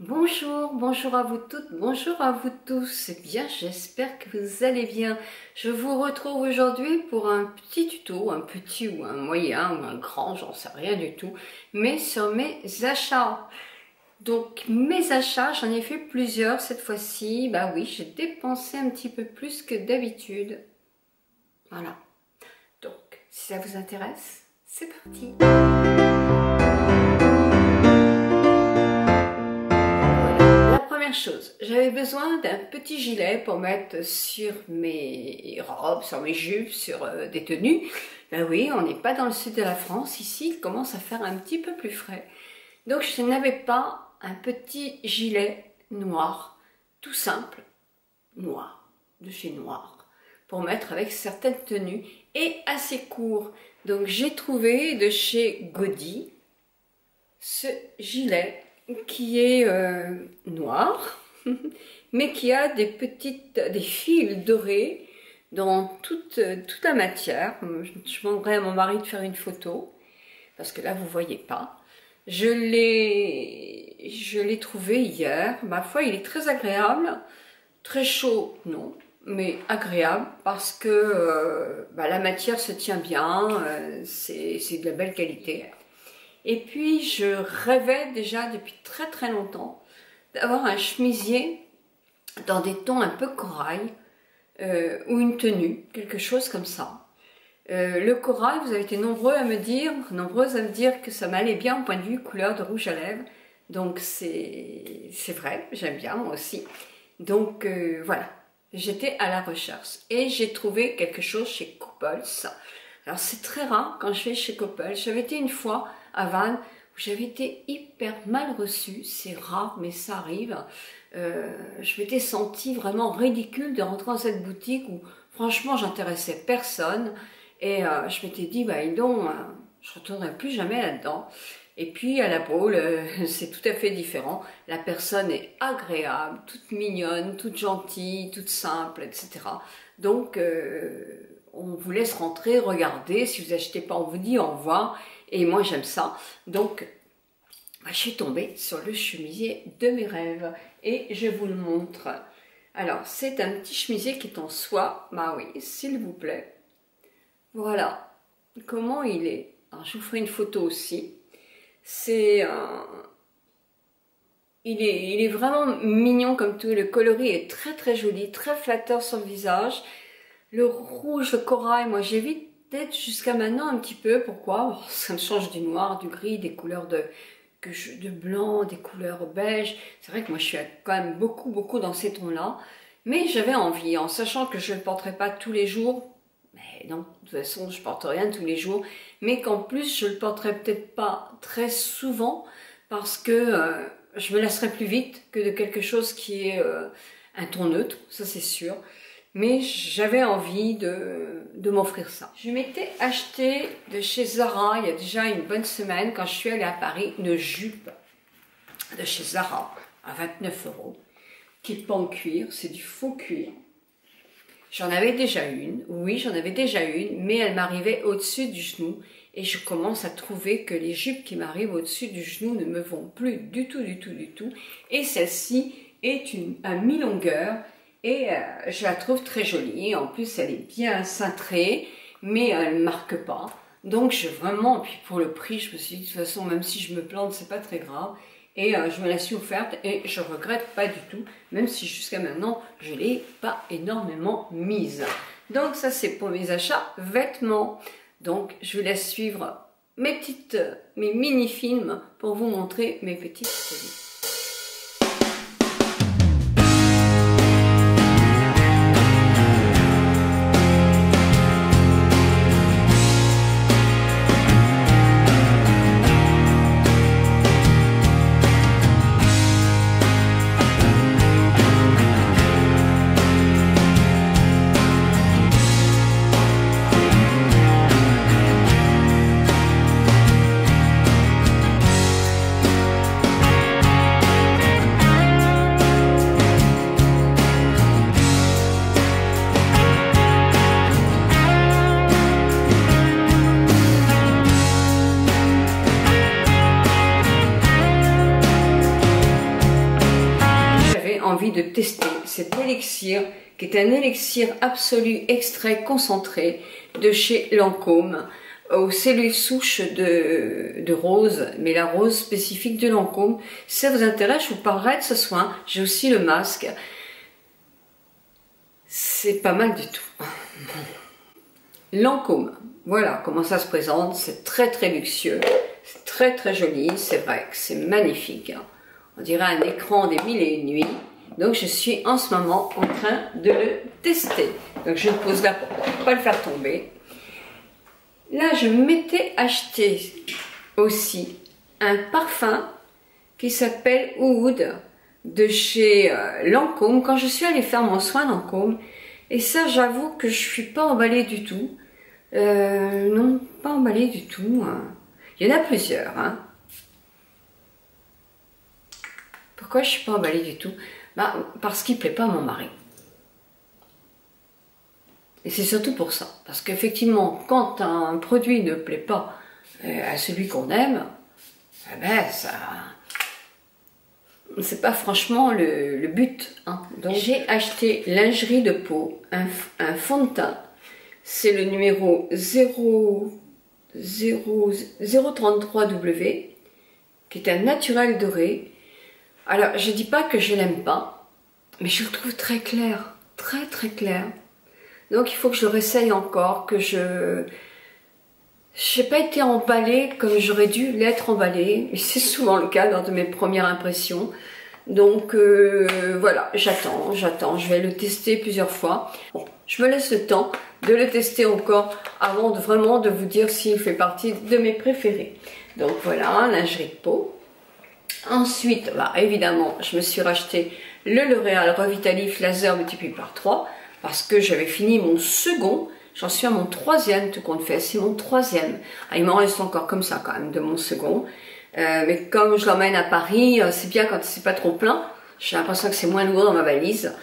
Bonjour, bonjour à vous toutes, bonjour à vous tous. Eh bien, j'espère que vous allez bien. Je vous retrouve aujourd'hui pour un petit tuto, un petit ou un moyen ou un grand, j'en sais rien du tout, mais sur mes achats. Donc, mes achats, j'en ai fait plusieurs cette fois-ci. Bah oui, j'ai dépensé un petit peu plus que d'habitude. Voilà. Donc, si ça vous intéresse, c'est parti. Première chose, j'avais besoin d'un petit gilet pour mettre sur mes robes, sur mes jupes, sur des tenues. Ben oui, on n'est pas dans le sud de la France, ici il commence à faire un petit peu plus frais. Donc je n'avais pas un petit gilet noir, tout simple, noir, de chez Noir, pour mettre avec certaines tenues et assez court. Donc j'ai trouvé de chez Godi ce gilet qui est noir, mais qui a des fils dorés dans toute la matière. Je demanderai à mon mari de faire une photo, parce que là vous voyez pas. Je l'ai trouvé hier. Ma foi, il est très agréable, très chaud, non, mais agréable parce que la matière se tient bien, c'est de la belle qualité. Et puis, je rêvais déjà depuis très longtemps d'avoir un chemisier dans des tons un peu corail ou une tenue, quelque chose comme ça. Le corail, vous avez été nombreuses à me dire que ça m'allait bien au point de vue couleur de rouge à lèvres. Donc, c'est vrai, j'aime bien moi aussi. Donc, voilà, j'étais à la recherche et j'ai trouvé quelque chose chez Couples. Alors, c'est très rare quand je vais chez Couples. J'avais été une fois à Vannes, où j'avais été hyper mal reçue, c'est rare mais ça arrive. Je m'étais sentie vraiment ridicule de rentrer dans cette boutique où franchement j'intéressais personne et je m'étais dit donc je retournerai plus jamais là-dedans. Et puis à la Baule, c'est tout à fait différent, la personne est agréable, toute mignonne, toute gentille, toute simple, etc. Donc on vous laisse rentrer, regarder, si vous achetez pas on vous dit au revoir. Et moi j'aime ça, donc je suis tombée sur le chemisier de mes rêves et je vous le montre. Alors c'est un petit chemisier qui est en soie, bah oui, s'il vous plaît. Voilà comment il est. Alors je vous ferai une photo aussi. Il est vraiment mignon comme tout, le coloris est très joli, très flatteur sur le visage. Le rouge, le corail, moi j'évite peut-être jusqu'à maintenant un petit peu. Pourquoi? Ça me change du noir, du gris, des couleurs de blanc, des couleurs beige. C'est vrai que moi je suis quand même beaucoup dans ces tons-là. Mais j'avais envie, en sachant que je ne le porterai pas tous les jours. Mais non, de toute façon je porte rien tous les jours. Mais qu'en plus je le porterai peut-être pas très souvent parce que je me lasserai plus vite que de quelque chose qui est un ton neutre, ça c'est sûr. Mais j'avais envie de m'offrir ça. Je m'étais acheté de chez Zara il y a déjà une bonne semaine quand je suis allée à Paris une jupe de chez Zara à 29 €, qui n'est pas en cuir, c'est du faux cuir. J'en avais déjà une, oui j'en avais déjà une, mais elle m'arrivait au-dessus du genou et je commence à trouver que les jupes qui m'arrivent au-dessus du genou ne me vont plus du tout. Et celle-ci est à mi-longueur. Et je la trouve très jolie, en plus elle est bien cintrée, mais elle ne marque pas. Donc vraiment, puis pour le prix, je me suis dit de toute façon, même si je me plante, c'est pas très grave. Et je me la suis offerte et je regrette pas du tout, même si jusqu'à maintenant, je l'ai pas énormément mise. Donc ça c'est pour mes achats vêtements. Donc je vous laisse suivre mes mini-films pour vous montrer mes petites folies. j'avais envie de tester cet élixir, qui est un élixir absolu extrait concentré de chez Lancôme, aux cellules souches de rose, mais la rose spécifique de Lancôme. Si ça vous intéresse, je vous parlerai de ce soin. J'ai aussi le masque. C'est pas mal du tout. Lancôme, voilà comment ça se présente. C'est très très luxueux, c'est très très joli. C'est vrai que c'est magnifique. On dirait un écran des mille et une nuits. Donc je suis en ce moment en train de le tester. Donc je le pose là pour ne pas le faire tomber. Là, je m'étais acheté aussi un parfum qui s'appelle Oud de chez Lancôme, quand je suis allée faire mon soin Lancôme. Et ça, j'avoue que je suis pas emballée du tout. Non, pas emballée du tout. Hein. Il y en a plusieurs. Hein. Pourquoi je suis pas emballée du tout? Bah, parce qu'il plaît pas à mon mari. Et c'est surtout pour ça. Parce qu'effectivement, quand un produit ne plaît pas à celui qu'on aime, eh ben ça... c'est pas franchement le but. Hein. Donc j'ai acheté lingerie de peau, un fond de teint. C'est le numéro 033W, qui est un naturel doré. Alors, je dis pas que je l'aime pas, mais je le trouve très clair. Très très clair. Donc il faut que je le réessaye encore, que je n'ai pas été emballée comme j'aurais dû l'être emballée, et c'est souvent le cas lors de mes premières impressions. Donc voilà, j'attends, je vais le tester plusieurs fois. Bon, je me laisse le temps de le tester encore avant vraiment de vous dire s'il fait partie de mes préférés. Donc voilà, lingerie de peau. Ensuite, bah, évidemment, je me suis racheté le L'Oréal Revitalif Laser multiplié par 3. Parce que j'avais fini mon second, j'en suis à mon troisième, tout compte fait, c'est mon troisième. Ah, il m'en reste encore comme ça quand même de mon second. Mais comme je l'emmène à Paris, c'est bien quand c'est pas trop plein. J'ai l'impression que c'est moins lourd dans ma valise.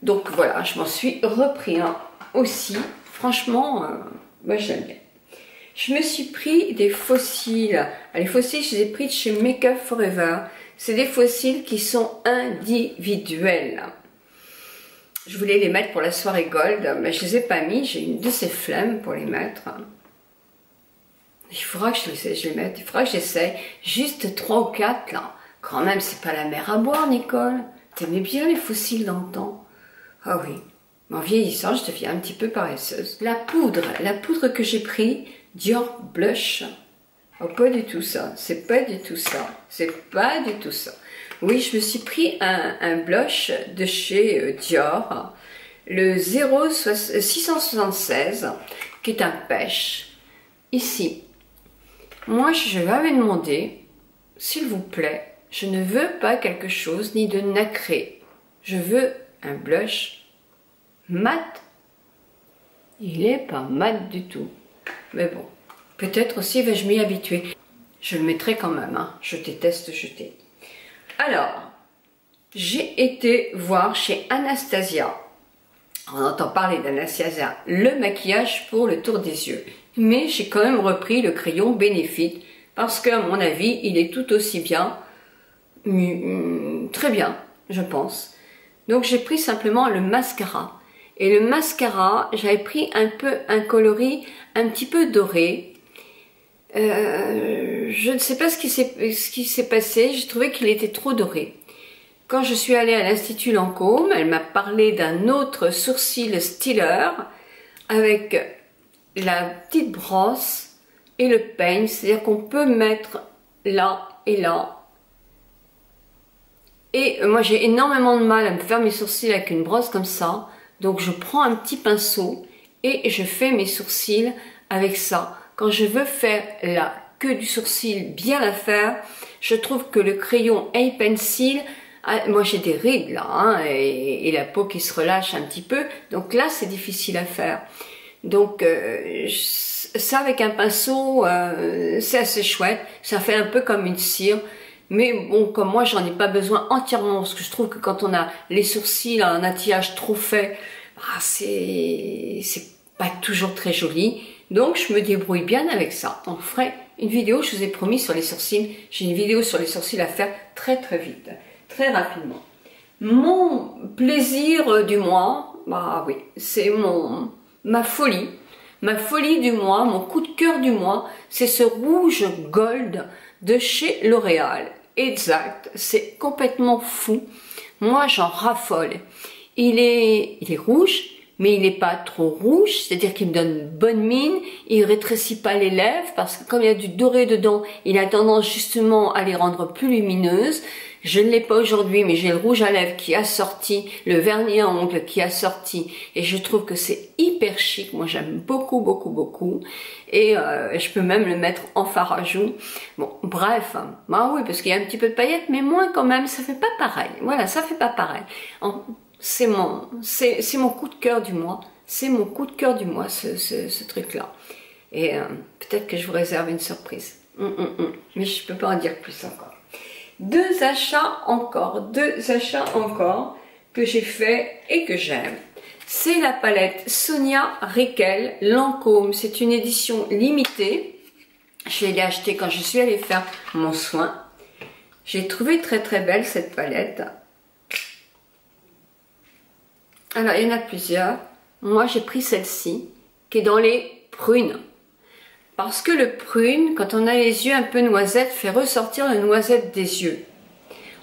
Donc voilà, je m'en suis repris un aussi. Franchement, moi j'aime bien. Je me suis pris des fossiles. Les fossiles, je les ai pris de chez Make Up Forever. C'est des fossiles qui sont individuels. Je voulais les mettre pour la soirée gold, mais je les ai pas mis. J'ai une de ces flemmes pour les mettre. Il faudra que je les mette. Il faudra que j'essaye. Juste 3 ou 4 là. Quand même, c'est pas la mer à boire, Nicole. T'aimais bien les fossiles dans le temps. Ah oui. En vieillissant, je deviens un petit peu paresseuse. La poudre que j'ai pris, Dior Blush. Oh, pas du tout ça. C'est pas du tout ça. C'est pas du tout ça. Oui, je me suis pris un blush de chez Dior, le 0676, qui est un pêche. Ici, moi je l'avais demandé, s'il vous plaît, je ne veux pas quelque chose ni de nacré. Je veux un blush mat. Il est pas mat du tout. Mais bon, peut-être aussi vais-je m'y habituer. Je le mettrai quand même, hein. Je déteste jeter. Alors, j'ai été voir chez Anastasia, on entend parler d'Anastasia, le maquillage pour le tour des yeux. Mais j'ai quand même repris le crayon Benefit, parce qu'à mon avis, il est tout aussi bien, très bien, je pense. Donc j'ai pris simplement le mascara. Et le mascara, j'avais pris un coloris un petit peu doré. Je ne sais pas ce qui s'est passé, j'ai trouvé qu'il était trop doré. Quand je suis allée à l'Institut Lancôme, elle m'a parlé d'un autre sourcil stiller avec la petite brosse et le peigne, c'est-à-dire qu'on peut mettre là et là. Et moi j'ai énormément de mal à me faire mes sourcils avec une brosse comme ça, donc je prends un petit pinceau et je fais mes sourcils avec ça. Quand je veux faire la queue du sourcil, bien la faire, je trouve que le crayon A-Pencil, moi j'ai des rides là, hein, et la peau qui se relâche un petit peu, donc là c'est difficile à faire. Donc ça avec un pinceau, c'est assez chouette, ça fait un peu comme une cire, mais bon, comme moi j'en ai pas besoin entièrement, parce que je trouve que quand on a les sourcils, un attillage trop fait, c'est pas toujours très joli. Donc je me débrouille bien avec ça. On ferait une vidéo, je vous ai promis, sur les sourcils. J'ai une vidéo sur les sourcils à faire très très vite, très rapidement. Mon plaisir du mois, bah oui, c'est ma folie. Ma folie du mois, mon coup de cœur du mois, c'est ce rouge gold de chez L'Oréal. Exact, c'est complètement fou. Moi, j'en raffole. Il est rouge, mais il n'est pas trop rouge, c'est-à-dire qu'il me donne une bonne mine, il rétrécit pas les lèvres, parce que comme il y a du doré dedans, il a tendance justement à les rendre plus lumineuses. Je ne l'ai pas aujourd'hui, mais j'ai le rouge à lèvres qui a sorti, le vernis à ongles qui a sorti, et je trouve que c'est hyper chic. Moi, j'aime beaucoup, beaucoup, beaucoup. Et je peux même le mettre en fard à joues. Bon, bref, bah oui, parce qu'il y a un petit peu de paillettes, mais moins quand même, ça fait pas pareil. Voilà, ça fait pas pareil. C'est mon coup de cœur du mois. C'est mon coup de cœur du mois, ce truc-là. Et peut-être que je vous réserve une surprise. Mais je peux pas en dire plus encore. Deux achats encore que j'ai fait et que j'aime. C'est la palette Sonia Ryquel Lancôme. C'est une édition limitée. Je l'ai achetée quand je suis allée faire mon soin. J'ai trouvé très très belle cette palette. Alors il y en a plusieurs. Moi j'ai pris celle-ci qui est dans les prunes. Parce que le prune, quand on a les yeux un peu noisettes, fait ressortir la noisette des yeux.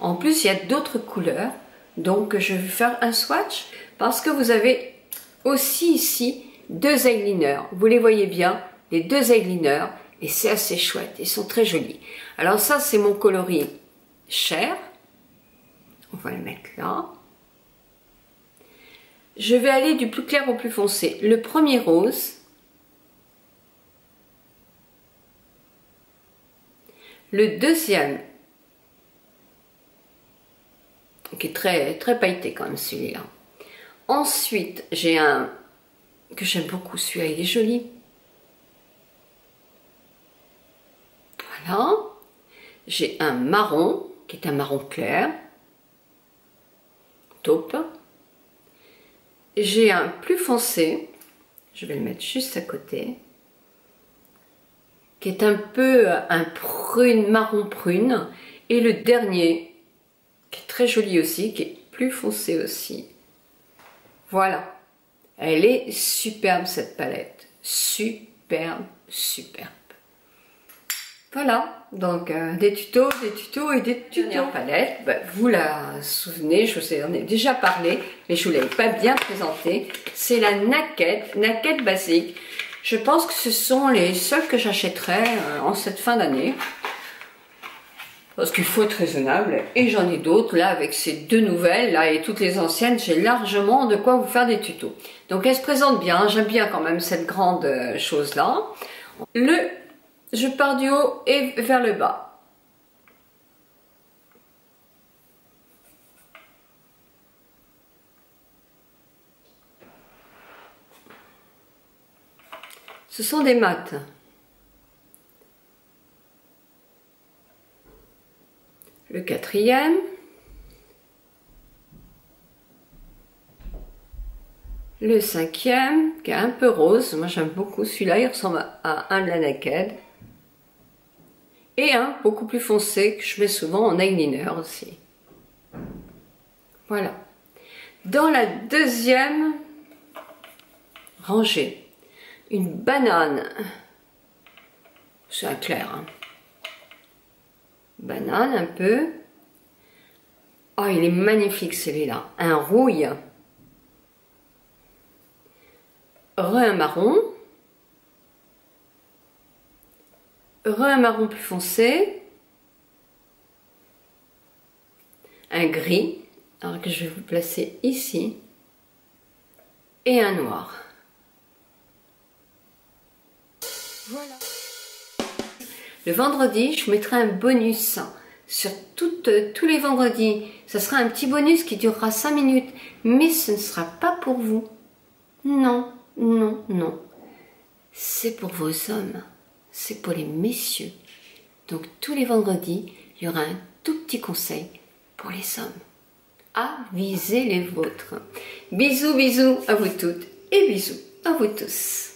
En plus, il y a d'autres couleurs. Donc, je vais faire un swatch. Parce que vous avez aussi ici deux eyeliners. Vous les voyez bien, les deux eyeliners. Et c'est assez chouette. Ils sont très jolis. Alors ça, c'est mon coloris Cher. On va le mettre là. Je vais aller du plus clair au plus foncé. Le premier rose. Le deuxième, qui est très, très pailleté quand même celui-là. Ensuite, j'ai un que j'aime beaucoup, celui-là, il est joli. Voilà. J'ai un marron, qui est un marron clair. Taupe. J'ai un plus foncé, je vais le mettre juste à côté, qui est un peu un prune, marron prune, et le dernier, qui est très joli aussi, qui est plus foncé aussi. Voilà, elle est superbe cette palette, superbe, superbe. Voilà, donc des tutos et des tutos. Dernière palette, vous la souvenez, je vous en ai déjà parlé, mais je ne vous l'avais pas bien présentée. C'est la Naked Basique. Je pense que ce sont les seuls que j'achèterai en cette fin d'année. Parce qu'il faut être raisonnable. Et j'en ai d'autres, là, avec ces deux nouvelles, là, et toutes les anciennes, j'ai largement de quoi vous faire des tutos. Donc, elle se présente bien. J'aime bien quand même cette grande chose-là. Je pars du haut et vers le bas. Ce sont des mats. Le quatrième. Le cinquième, qui est un peu rose. Moi, j'aime beaucoup celui-là. Il ressemble à un de la Naked. Et un beaucoup plus foncé que je mets souvent en eyeliner aussi. Voilà. Dans la deuxième rangée, une banane. C'est un clair. Hein. Banane un peu. Oh, il est magnifique celui-là. Un rouille. Un marron. Un marron plus foncé. Un gris. Alors que je vais vous placer ici. Et un noir. Voilà. Le vendredi, je mettrai un bonus sur tous les vendredis. Ce sera un petit bonus qui durera 5 minutes. Mais ce ne sera pas pour vous. Non, non, non. C'est pour vos hommes. C'est pour les messieurs. Donc tous les vendredis, il y aura un tout petit conseil pour les hommes. Avisez les vôtres. Bisous, bisous à vous toutes et bisous à vous tous.